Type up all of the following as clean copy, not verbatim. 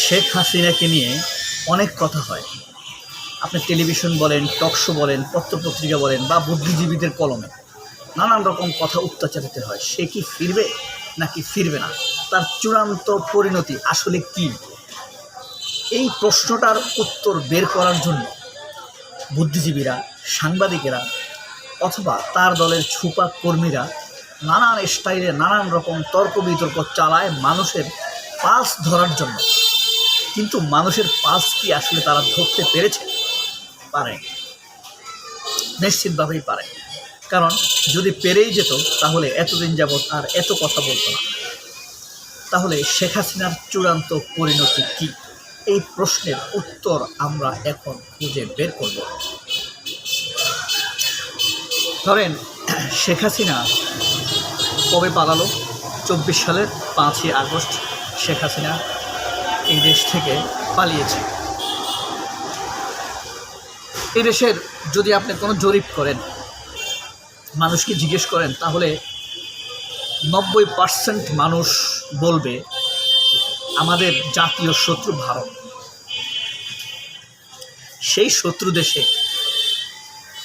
শেখ হাসিনাকে নিয়ে অনেক কথা হয়। আপনি টেলিভিশন বলেন, টকশো বলেন, পত্রপত্রিকা বলেন বা বুদ্ধিজীবীদের কলমে নানান রকম কথা উচ্চারিত হয়। সে কি ফিরবে নাকি ফিরবে না? তার চূড়ান্ত পরিণতি আসলে কি? এই প্রশ্নটার উত্তর বের করার জন্য বুদ্ধিজীবীরা, সাংবাদিকেরা অথবা তার দলের ছুপা কর্মীরা নানান স্টাইলে নানান রকম তর্ক বিতর্ক চালায় মানুষের পালস ধরার জন্য। কিন্তু মানুষের পালস কি আসলে তারা ধরতে পেরেছে? পারে, নিশ্চিতভাবেই পারে। কারণ যদি পেরেই যেত তাহলে এতদিন যাবৎ আর এত কথা বলতো না। তাহলে শেখ হাসিনার চূড়ান্ত পরিণতি কি? এই প্রশ্নের উত্তর আমরা এখন খুঁজে বের করব। ধরেন, শেখ হাসিনা কবে পালালো? 24 সালের 5ই আগস্ট শেখ হাসিনা এই দেশ থেকে পালিয়েছে। এই দেশের যদি আপনি কোনো জরিপ করেন, মানুষকে জিজ্ঞেস করেন, তাহলে 90% মানুষ বলবে আমাদের জাতীয় শত্রু ভারত। সেই শত্রু দেশে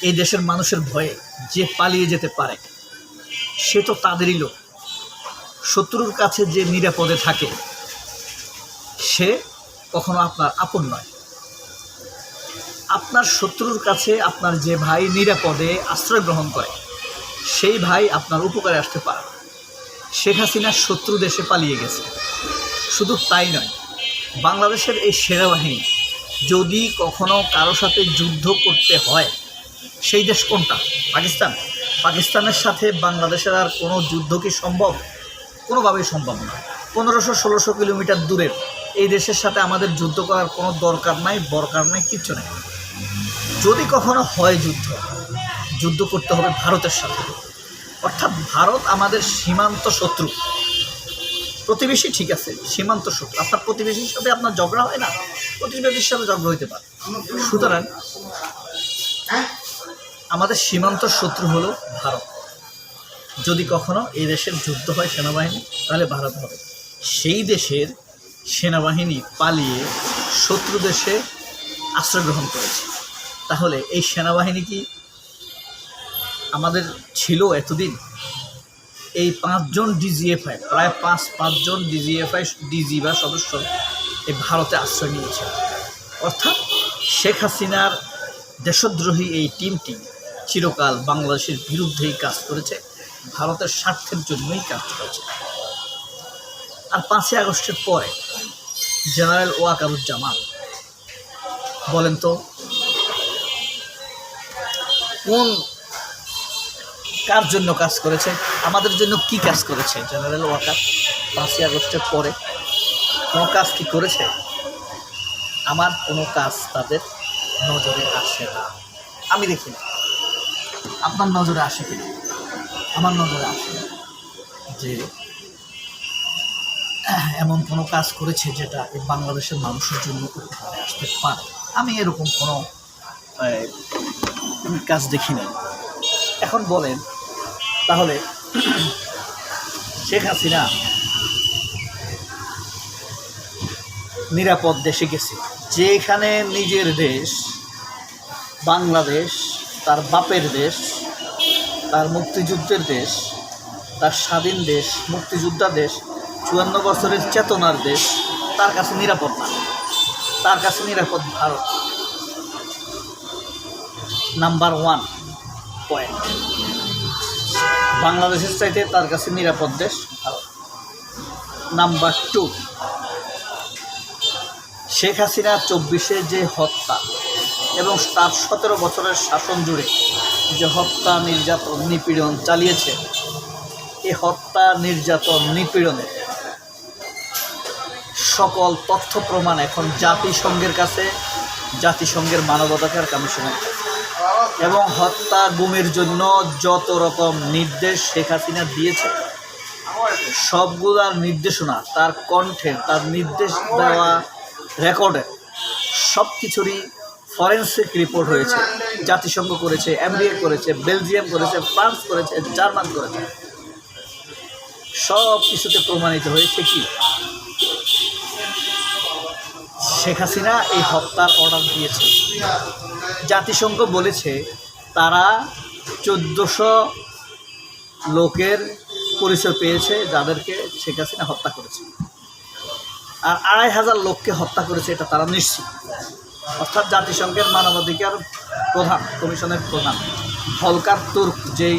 এই দেশের মানুষের ভয়ে যে পালিয়ে যেতে পারে সে তো তাদেরই লোক। শত্রুর কাছে যে নিরাপদে থাকে সে কখনো আপনার আপন নয়। আপনার শত্রুর কাছে আপনার যে ভাই নিরাপদে আশ্রয় গ্রহণ করে সেই ভাই আপনার উপকারে আসতে পারে। শেখ হাসিনা শত্রু দেশে পালিয়ে গেছে। শুধু তাই নয়, বাংলাদেশের এই সেনাবাহিনী যদি কখনো কারো সাথে যুদ্ধ করতে হয়, সেই দেশ কোনটা? পাকিস্তান। পাকিস্তানের সাথে বাংলাদেশের আর কোনো যুদ্ধ কি সম্ভব? কোনোভাবেই সম্ভব নয়। 1500-1600 কিলোমিটার দূরের এই দেশের সাথে আমাদের যুদ্ধ করার কোনো দরকার নাই, কিচ্ছু নেই। যদি কখনো হয় যুদ্ধ করতে হবে ভারতের সাথে। অর্থাৎ ভারত আমাদের সীমান্ত শত্রু। প্রতিবেশী ঠিক আছে, সীমান্ত শত্রু। আপনার প্রতিবেশীর সাথে আপনার ঝগড়া হয় না, প্রতিবেশীর সাথে ঝগড়া হইতে পারে। সুতরাং আমাদের সীমান্ত শত্রু হলো ভারত। যদি কখনো এই দেশের যুদ্ধ হয় সেনাবাহিনী, তাহলে ভারত হবে। সেই দেশের সেনাবাহিনী পালিয়ে শত্রু দেশে আশ্রয় গ্রহণ করেছে। তাহলে এই সেনাবাহিনী কি আমাদের ছিল এতদিন? এই 5 জন ডিজিএফআই, প্রায় 5 জন ডিজিএফআই ডিজি বা সদস্য এই ভারতে আশ্রয় নিয়েছে। অর্থাৎ শেখ হাসিনার দেশদ্রোহী এই টিমটি চিরকাল বাংলাদেশের বিরুদ্ধেই কাজ করেছে, ভারতের স্বার্থের জন্যই কাজ করেছে। আর 5ই আগস্টের পরে জেনারেল ওয়াকারুজ্জামান বলেন তো, কোন কার জন্য কাজ করেছে? আমাদের জন্য কি কাজ করেছে জেনারেল ওয়াকার? 5ই আগস্টের পরে কোনো কাজ কি করেছে? আমার কোনো কাজ তাদের নজরে আসে না, আমি দেখি না। আপনার নজরে আসে কিনা? আমার নজরে আসে না যে এমন কোনো কাজ করেছে যেটা এই বাংলাদেশের মানুষের জন্য উপকারে আসতে পারে। আমি এরকম কোনো কাজ দেখি নাই। এখন বলেন, তাহলে শেখ হাসিনা নিরাপদ দেশে গেছে, যেখানে নিজের দেশ বাংলাদেশ, তার বাপের দেশ, তার মুক্তিযুদ্ধের দেশ, তার স্বাধীন দেশ, মুক্তিযোদ্ধা দেশ, 54 বছরের চেতনার দেশ, তার কাছে নিরাপদ না। তার কাছে নিরাপদ ভারত। নাম্বার 1 পয়েন্ট, বাংলাদেশের চাইতে তার কাছে নিরাপদ দেশ ভারত। নাম্বার 2, শেখ হাসিনা 24-এ যে হত্যা এবং তার 17 বছরের শাসন জুড়ে যে হত্যা, নির্যাতন, নিপীড়ন চালিয়েছে, এই হত্যা, নির্যাতন, নিপীড়নে সকল তথ্য প্রমাণ এখন জাতিসংঘের কাছে, জাতিসংঘের মানবাধিকার কমিশনের কাছে। এবং হত্যা, গুমের জন্য যত রকম নির্দেশ শেখ হাসিনা দিয়েছে, সবগুলার নির্দেশনা, তার কণ্ঠের, তার নির্দেশ দেওয়া রেকর্ডের সব কিছুরই ফরেন্সিক রিপোর্ট হয়েছে। জাতিসংঘ করেছে, আমেরিকা করেছে, বেলজিয়াম করেছে, ফ্রান্স করেছে, জার্মান করেছে। সব কিছুতে প্রমাণিত হয়েছে কি শেখ হাসিনা এই হত্যার অর্ডার দিয়েছে। জাতিসংঘ বলেছে তারা 1400 লোকের পরিচয় পেয়েছে যাদেরকে শেখ হাসিনা হত্যা করেছে, আর 2500 লোককে হত্যা করেছে এটা তারা নিশ্চিত। অর্থাৎ জাতিসংঘের মানবাধিকার প্রধান কমিশনের প্রধান ভলকার তুর্ক যেই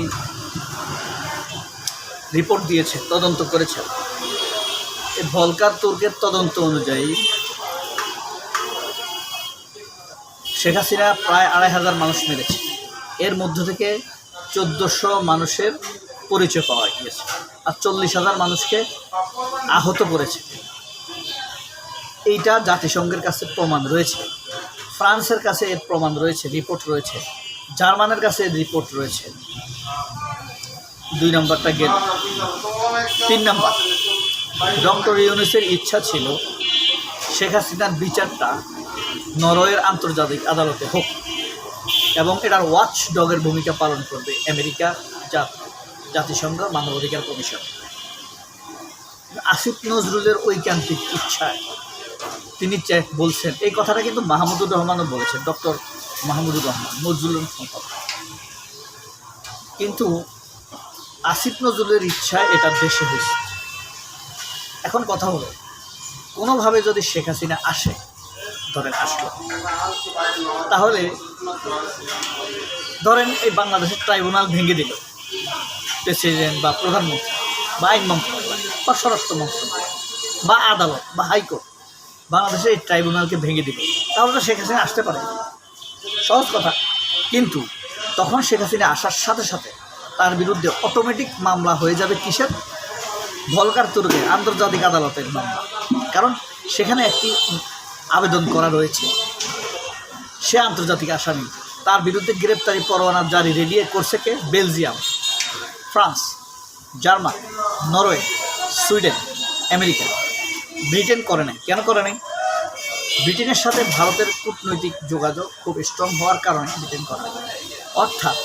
রিপোর্ট দিয়েছে, তদন্ত করেছে, এই ভলকার তুর্কের তদন্ত অনুযায়ী শেখ হাসিনা প্রায় 2500 মানুষ মেরেছে। এর মধ্য থেকে 1400 মানুষের পরিচয় পাওয়া গিয়েছে, আর 40,000 মানুষকে আহত করেছে। এইটা জাতিসংঘের কাছে প্রমাণ রয়েছে, ফ্রান্সের কাছে এর প্রমাণ রয়েছে, রিপোর্ট রয়েছে, জার্মানের কাছে রিপোর্ট রয়েছে। 2 নম্বরটা গেল। 3 নম্বর, ডক্টর ইউনূসের ইচ্ছা ছিল শেখ হাসিনার বিচারটা নরওয়ের আন্তর্জাতিক আদালতে হোক এবং এটার ওয়াচ ডগের ভূমিকা পালন করবে আমেরিকা, জাতিসংঘ মানবাধিকার কমিশন। আসিফ নজরুলের ঐকান্তিক ইচ্ছায় তিনি বলছেন, এই কথাটা কিন্তু মাহমুদুর রহমানও বলেছেন, ডক্টর মাহমুদুর রহমান নজরুলের সম্পর্ক। কিন্তু আসিফ নজরুলের ইচ্ছায় এটা দেশে হয়েছে। এখন কথা হলো, কোনোভাবে যদি শেখ হাসিনা আসে, ধরেন আসলো, তাহলে ধরেন এই বাংলাদেশের ট্রাইব্যুনাল ভেঙে দিল, প্রেসিডেন্ট বা প্রধানমন্ত্রী বা আইন মন্ত্রণালয় বা স্বরাষ্ট্র মন্ত্রণালয় বা আদালত বা হাইকোর্ট বাংলাদেশের এই ট্রাইব্যুনালকে ভেঙে দিল, তাহলে তো শেখ হাসিনা আসতে পারে, সহজ কথা। কিন্তু তখন শেখ হাসিনা আসার সাথে সাথে তার বিরুদ্ধে অটোমেটিক মামলা হয়ে যাবে কিসের? ভলকার তুর্কের আন্তর্জাতিক আদালতের মামলা। কারণ সেখানে একটি আবেদন করা রয়েছে, সে আন্তর্জাতিক আসামি, তার বিরুদ্ধে গ্রেপ্তারি পরোয়ানা জারি রেডিয়ে করছে কে? Belgium, France, German, Norway, Sweden, America. Britain করে নাই। কেন করে নাই? ব্রিটেনের সাথে ভারতের কূটনৈতিক যোগাযোগ খুব স্ট্রং হওয়ার কারণে ব্রিটেন করে নাই। অর্থাৎ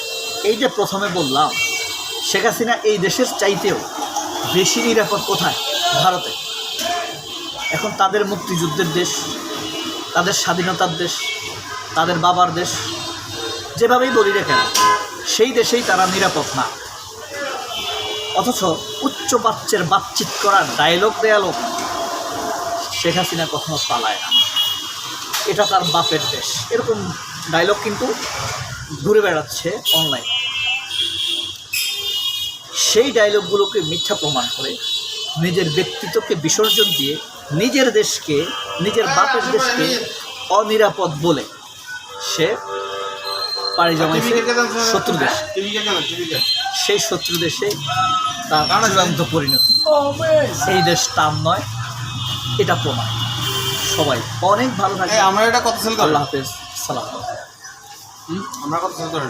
এই যে প্রথমে বললাম, শেখ হাসিনা এই দেশের চাইতেও বেশি নিরাপদ কোথায়? ভারতে। এখন তাদের মুক্তিযুদ্ধের দেশ, তাদের স্বাধীনতার দেশ, তাদের বাবার দেশ, যেভাবেই বলি না কেন, সেই দেশেই তারা নিরাপদ না। অথচ উচ্চ বাচ্চের বাতচিত করা ডায়লগ দেয়ালো শেখ হাসিনা কখনো পালায় না, এটা তার বাপের দেশ, এরকম ডায়লগ কিন্তু ঘুরে বেড়াচ্ছে অনলাইন। সেই ডায়লগগুলোকে মিথ্যা প্রমাণ করে নিজের ব্যক্তিত্বকে বিসর্জন দিয়ে নিজের দেশকে, নিজের বাপের দেশকে অনিরাপদ বলে সে পাড়ি জমাইছে শত্রু দেশ। সেই শত্রু দেশে তার চূড়ান্ত পরিণতি। এই দেশ তার নয়, এটা প্রমাণ। সবাই অনেক ভালো থাকে। আমরা এটা কত সেল করি? আল্লাহ হাফেজ, সালাম। আমরা কত সেল করি?